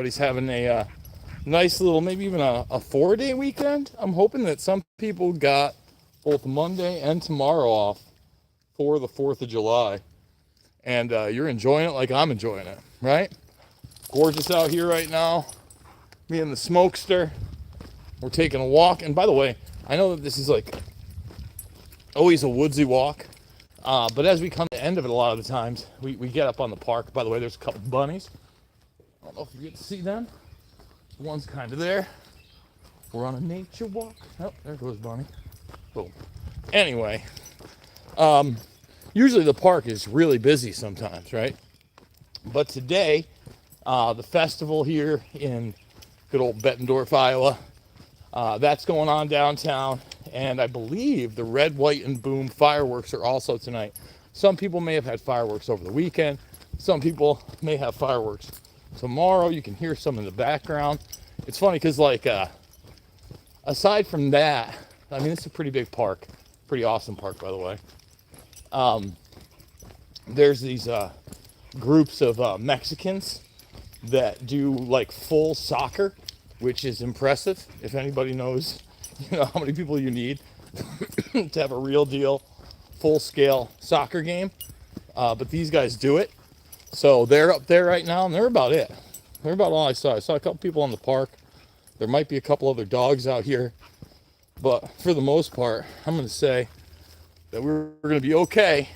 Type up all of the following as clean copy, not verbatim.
everybody's having a nice little, maybe even a 4-day weekend. I'm hoping that some people got both Monday and tomorrow off for the 4th of July. And you're enjoying it like I'm enjoying it, right? Gorgeous out here right now. Me and the smokester. We're taking a walk. And by the way, I know that this is like always a woodsy walk. But as we come to the end of it, a lot of the times, we get up on the park. By the way, there's a couple bunnies. I don't know if you get to see them. One's kind of there. We're on a nature walk. Oh, there goes Bunny. Boom. Anyway, usually the park is really busy sometimes, right? But today, the festival here in good old Bettendorf, Iowa, that's going on downtown. And I believe the Red, White, and Boom fireworks are also tonight. Some people may have had fireworks over the weekend. Some people may have fireworks tomorrow. You can hear some in the background. It's funny because, like, aside from that, I mean, it's a pretty big park. Pretty awesome park, by the way. There's these groups of Mexicans that do, like, full soccer, which is impressive. If anybody knows, how many people you need to have a real deal, full-scale soccer game. But these guys do it. So they're up there right now, and they're about it. They're about all I saw. I saw a couple people in the park. There might be a couple other dogs out here. But for the most part, I'm going to say that we're going to be okay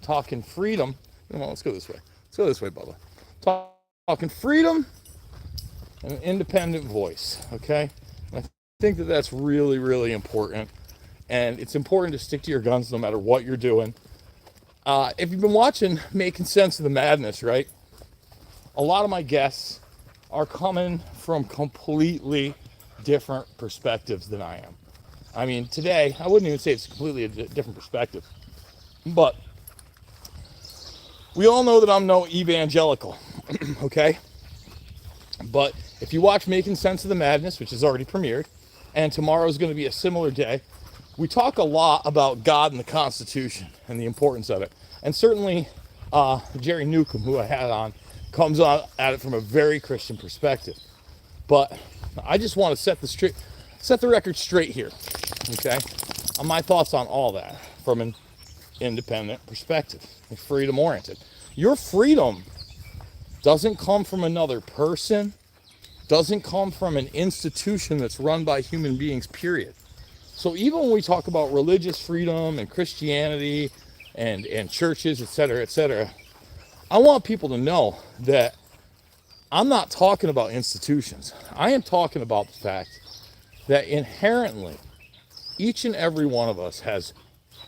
talking freedom. Come on, let's go this way. Let's go this way, Bubba. Talking freedom and an independent voice, okay? And I think that that's really, really important. And it's important to stick to your guns no matter what you're doing. If you've been watching Making Sense of the Madness, right? A lot of my guests are coming from completely different perspectives than I am. I mean, today, I wouldn't even say it's completely a different perspective. But we all know that I'm no evangelical, okay? But if you watch Making Sense of the Madness, which is already premiered, and tomorrow is going to be a similar day, we talk a lot about God and the Constitution and the importance of it. And certainly Jerry Newcomb, who I had on, comes on at it from a very Christian perspective. But I just want to set the record straight here, okay? On my thoughts on all that from an independent perspective, freedom-oriented. Your freedom doesn't come from another person, doesn't come from an institution that's run by human beings, period. So even when we talk about religious freedom and Christianity and churches, etc., I want people to know that I'm not talking about institutions. I am talking about the fact that inherently each and every one of us has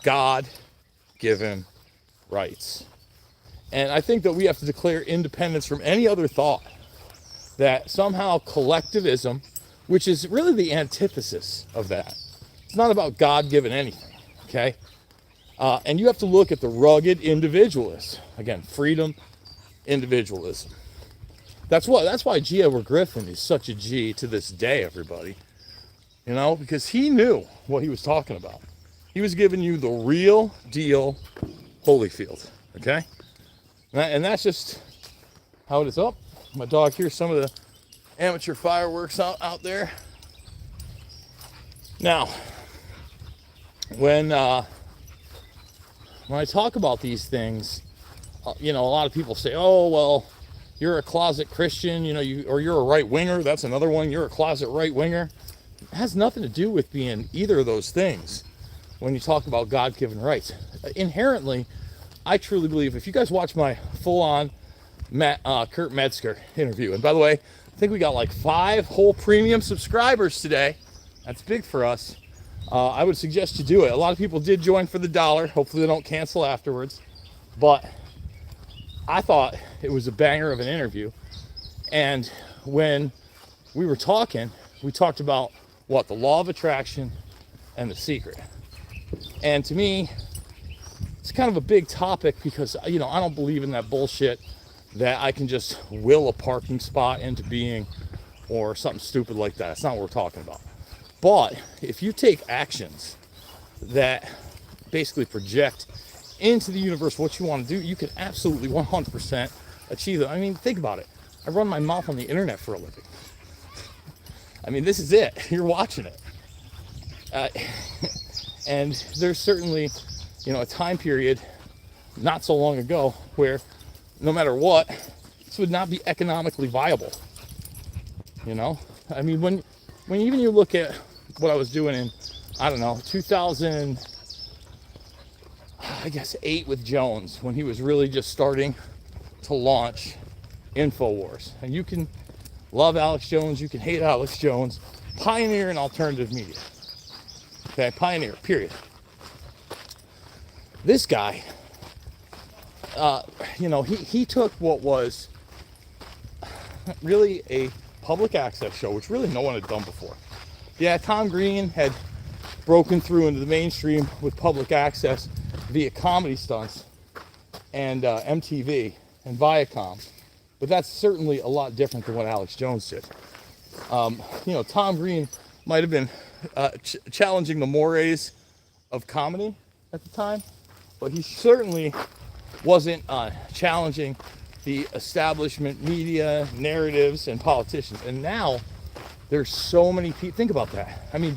God-given rights. And I think that we have to declare independence from any other thought that somehow collectivism, which is really the antithesis of that, it's not about God-given anything, okay? And you have to look at the rugged individualist. Again, freedom, individualism. That's why G. Edward Griffin is such a G to this day, everybody. Because he knew what he was talking about. He was giving you the real deal Holyfield, okay? And that's just how it is. Oh, my dog hears some of the amateur fireworks out there. Now, when I talk about these things, a lot of people say, oh, well, you're a closet Christian, or you're a right-winger. That's another one. You're a closet right-winger. It has nothing to do with being either of those things when you talk about God-given rights. Inherently, I truly believe, if you guys watch my full-on Kurt Metzger interview, and by the way, I think we got like 5 whole premium subscribers today. That's big for us. I would suggest you do it. A lot of people did join for the $1. Hopefully they don't cancel afterwards. But I thought it was a banger of an interview. And when we were talking, we talked about the law of attraction and the secret. And to me, it's kind of a big topic because, I don't believe in that bullshit that I can just will a parking spot into being or something stupid like that. That's not what we're talking about. But if you take actions that basically project into the universe what you want to do, you can absolutely 100% achieve it. I mean, think about it. I run my mouth on the internet for a living. I mean, this is it. You're watching it. And there's certainly, a time period not so long ago where no matter what, this would not be economically viable. I mean, when even you look at what I was doing in, 2008 with Jones, when he was really just starting to launch InfoWars. And you can love Alex Jones, you can hate Alex Jones, pioneer in alternative media. Okay, pioneer, period. This guy, he took what was really a public access show, which really no one had done before. Yeah, Tom Green had broken through into the mainstream with public access via comedy stunts and MTV and Viacom, but that's certainly a lot different than what Alex Jones did. Tom Green might have been challenging the mores of comedy at the time, but he certainly wasn't challenging the establishment media, narratives, and politicians. And now there's so many people. Think about that. I mean,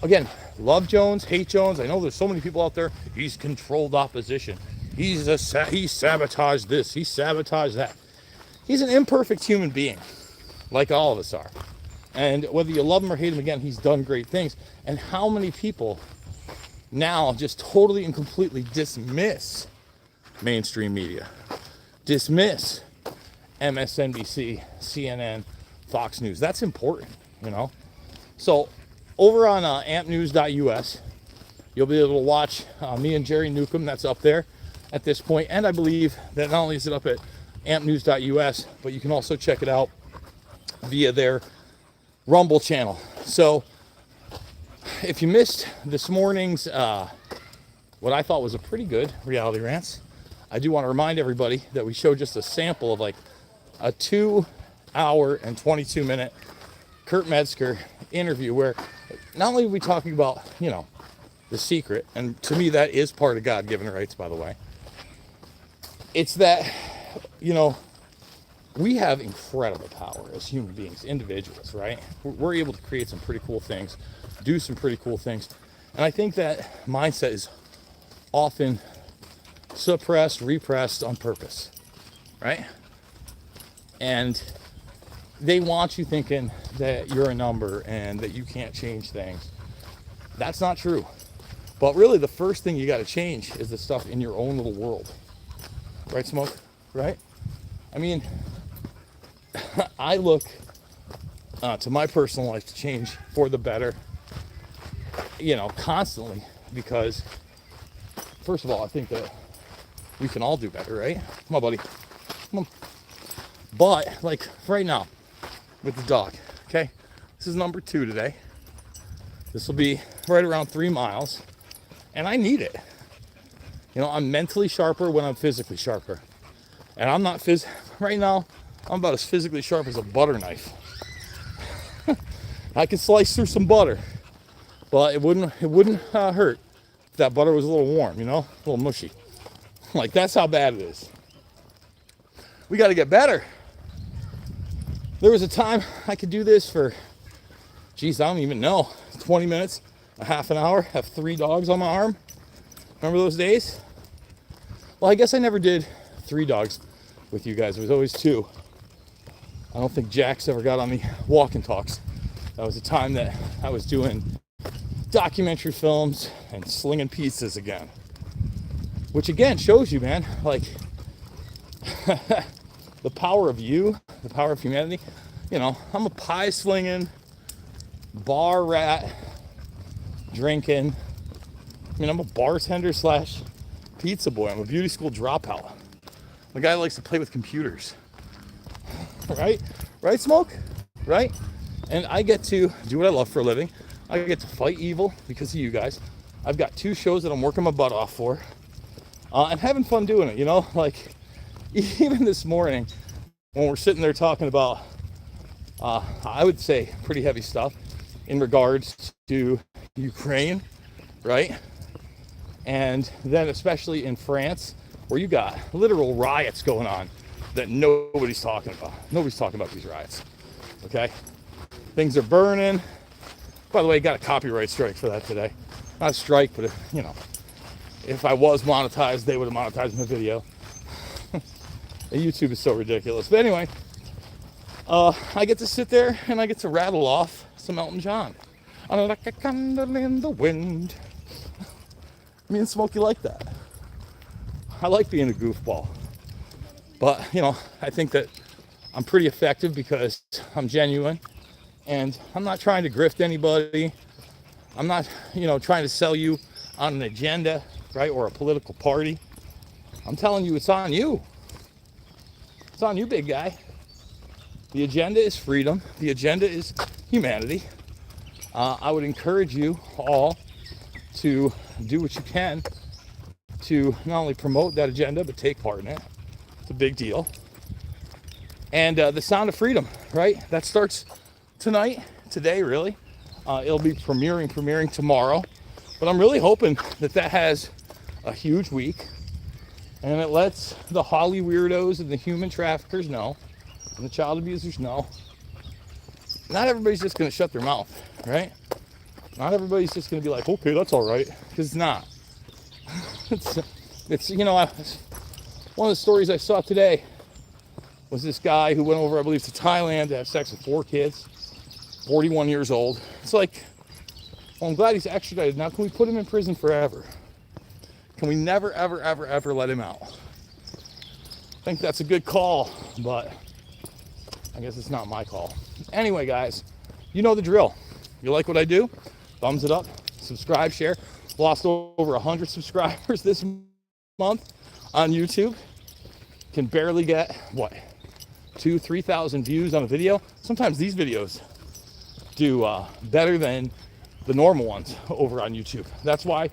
again, love Jones, hate Jones. I know there's so many people out there. He's controlled opposition. He sabotaged this. He sabotaged that. He's an imperfect human being, like all of us are. And whether you love him or hate him, again, he's done great things. And how many people now just totally and completely dismiss mainstream media, dismiss MSNBC, CNN, Fox News? That's important, So over on ampnews.us, you'll be able to watch me and Jerry Newcomb. That's up there at this point. And I believe that not only is it up at ampnews.us, but you can also check it out via their Rumble channel. So if you missed this morning's what I thought was a pretty good reality rants, I do want to remind everybody that we showed just a sample of like a 2 hour and 22 minute Kurt Metzger interview where not only are we talking about, the secret, and to me that is part of God-given rights, by the way. It's that, we have incredible power as human beings, individuals, right? We're able to create some pretty cool things, do some pretty cool things. And I think that mindset is often suppressed, repressed on purpose, right? And they want you thinking that you're a number and that you can't change things. That's not true. But really the first thing you got to change is the stuff in your own little world. Right, Smoke? Right? I mean, I look to my personal life to change for the better, constantly, because first of all, I think that we can all do better, right? Come on, buddy. Come on. But like right now with the dog, okay? This is number 2 today. This will be right around 3 miles, and I need it. I'm mentally sharper when I'm physically sharper. And I'm not right now, I'm about as physically sharp as a butter knife. I can slice through some butter, but it wouldn't hurt if that butter was a little warm, a little mushy. Like, that's how bad it is. We got to get better. There was a time I could do this for, I don't even know, 20 minutes, a half an hour, have 3 dogs on my arm. Remember those days? Well, I guess I never did 3 dogs with you guys. It was always 2. I don't think Jack's ever got on the walk and talks. That was the time that I was doing documentary films and slinging pizzas again. Which again shows you, man, like the power of you, the power of humanity. I'm a pie slinging, bar rat, drinking. I'm a bartender / pizza boy. I'm a beauty school dropout. I'm a guy that likes to play with computers. Right? Right, Smoke? Right? And I get to do what I love for a living. I get to fight evil because of you guys. I've got 2 shows that I'm working my butt off for. And having fun doing it, Like, even this morning, when we're sitting there talking about, I would say, pretty heavy stuff in regards to Ukraine, right? And then especially in France, where you got literal riots going on that nobody's talking about. Nobody's talking about these riots, okay? Things are burning. By the way, got a copyright strike for that today. Not a strike, but if I was monetized, they would have monetized my video. YouTube is so ridiculous. But anyway, I get to sit there and I get to rattle off some Elton John. I'm like a candle in the wind. Me and Smokey like that. I like being a goofball. But, I think that I'm pretty effective because I'm genuine. And I'm not trying to grift anybody. I'm not, trying to sell you on an agenda, right? Or a political party. I'm telling you, it's on you. It's on you, big guy. The agenda is freedom. The agenda is humanity. I would encourage you all to do what you can to not only promote that agenda, but take part in it. It's a big deal. And the sound of freedom, right? That starts today, really. It'll be premiering tomorrow. But I'm really hoping that has a huge week. And it lets the Holly weirdos and the human traffickers know, and the child abusers know. Not everybody's just going to shut their mouth, right? Not everybody's just going to be like, okay, that's all right. Because it's not. It's one of the stories I saw today was this guy who went over, I believe, to Thailand to have sex with 4 kids, 41 years old. It's like, well, I'm glad he's extradited. Now, can we put him in prison forever? Can we never, ever, ever, ever let him out? I think that's a good call, but I guess it's not my call. Anyway, guys, you know the drill. You like what I do? Thumbs it up, subscribe, share. Lost over 100 subscribers this month on YouTube. Can barely get, 2,000-3,000 views on a video. Sometimes these videos do better than the normal ones over on YouTube. That's why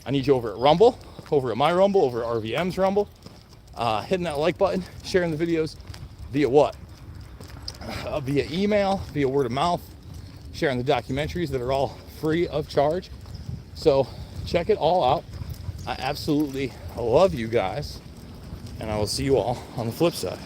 I need you over at Rumble, over at My Rumble, over at RVM's Rumble, hitting that like button, sharing the videos via what? Via email, via word of mouth, sharing the documentaries that are all free of charge. So check it all out. I absolutely love you guys, and I will see you all on the flip side.